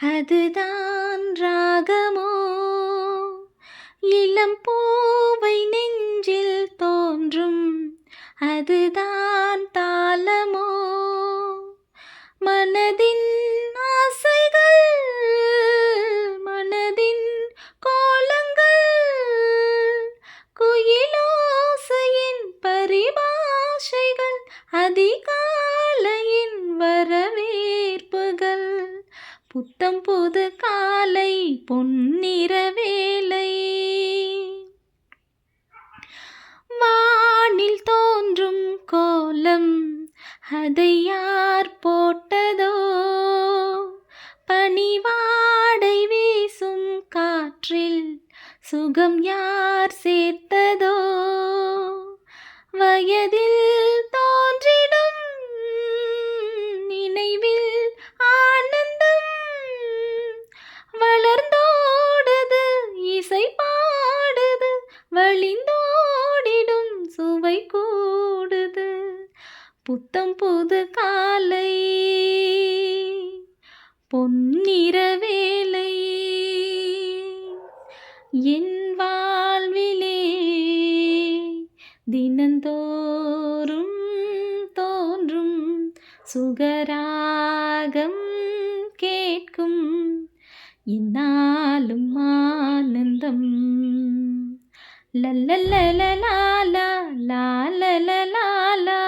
அதுதான் ராகமோ, இளம் பூவை நெஞ்சில் தோன்றும் அதுதான் தாளமோ, மனதின் ஆசைகள் மனதின் கோலங்கள், குயிலோசையின் பரிபாஷைகள், அதிகாலையின் வரவேற்புகள், புத்தம் புது காலை பொன்னிற வேளை, வானில் தோன்றும் கோலம் அதை யார் போட்டதோ, பனிவாடை வீசும் காற்றில் சுகம் யார் சேர்த்ததோ, வயதில் தோன்றிடும் நினைவில் ஆனந்தம், வளர்ந்தோடுது இசை பாடுது, வழிந்தோடிடும் சுவை கூடுது, புத்தம் புது காலை பொன்னிற வேளை, என் வாழ்விலே தினந்தோறும் தோன்றும் சுகராகம் கேட்கும் என்னாலும் ஆனந்தம், லல்லலலலாலா லாலலலாலா.